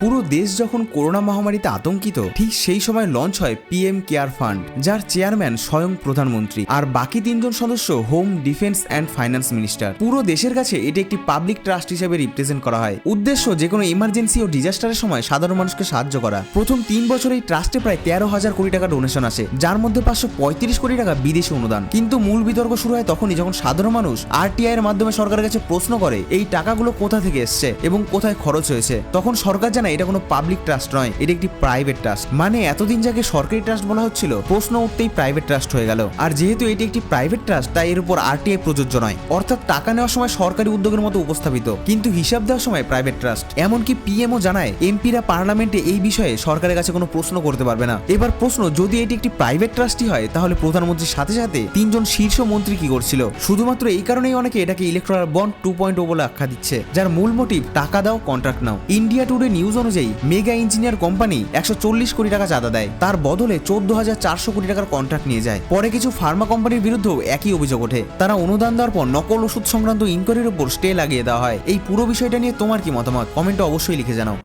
পুরো দেশ যখন করোনা মহামারীতে আতঙ্কিত, ঠিক সেই সময় লঞ্চ হয় পিএম কেয়ার ফান্ড, যার চেয়ারম্যান স্বয়ং প্রধানমন্ত্রী আর বাকি তিনজন সদস্য home, defence and finance minister. পুরো দেশের কাছে এটি একটি পাবলিক ট্রাস্ট হিসেবে রিপ্রেজেন্ট করা হয়। উদ্দেশ্য যে কোনো ইমার্জেন্সি ও ডিজাস্টারের সময় সাধারণ মানুষকে সাহায্য করা। প্রথম 3 বছর এই ট্রাস্টে প্রায় 13,000 কোটি টাকা ডোনেশন আসে, যার মধ্যে 535 কোটি টাকা বিদেশি অনুদান। কিন্তু মূল বিতর্ক শুরু হয় তখনই যখন সাধারণ মানুষ আরটিআই এর মাধ্যমে সরকারের কাছে প্রশ্ন করে এই টাকাগুলো কোথা থেকে এসছে এবং কোথায় খরচ হয়েছে। তখন সরকার জানায় এটা কোনো পাবলিক ট্রাস্ট নয়, এটা একটি প্রাইভেট ট্রাস্ট। মানে এতদিন যাকে সরকারি ট্রাস্ট বলা হচ্ছিল, প্রশ্ন উঠতেই প্রাইভেট ট্রাস্ট হয়ে গেল। আর যেহেতু এটি একটি প্রাইভেট ট্রাস্ট, তাই এর উপর আরটিআই প্রযোজ্য নয়, অর্থাৎ টাকা নেওয়ার সময় সরকারি উদ্যোগের মতো উপস্থাপিত, কিন্তু হিসাব দেওয়ার সময় প্রাইভেট ট্রাস্ট। এমনকি পিএমও জানায় এমপিরা পার্লামেন্টে এই বিষয়ে সরকারের কাছে কোনো প্রশ্ন করতে পারবে না। এবার প্রশ্ন, যদি এটি একটি প্রাইভেট ট্রাস্টই হয়, তাহলে প্রধানমন্ত্রীর সাথে সাথে 3 জন শীর্ষ মন্ত্রী কি করছিল? শুধুমাত্র এই কারণেই অনেকে এটাকে ইলেকট্রাল বন্ড 2.0 বলে আখ্যা দিচ্ছে, যার মূল মোটিভ টাকা দাও, কন্ট্রাক্ট নাও। ইন্ডিয়া টুডে নিউজ অনুযায়ী মেগা ইঞ্জিনিয়ার কোম্পানি 140 কোটি টাকা চাঁদা দেয়, তার বদলে 14,400 কোটি টাকার কন্ট্রাক্ট নিয়ে যায়। পরে কিছু ফার্মা কোম্পানির বিরুদ্ধেও একই অভিযোগ ওঠে, তারা অনুদান দেওয়ার পর নকল ওষুধ সংক্রান্ত ইনকোয়ারির উপর স্টে লাগিয়ে দেওয়া হয়। এই পুরো বিষয়টা নিয়ে তোমার কি মতামত? কমেন্টে অবশ্যই লিখে জানাও।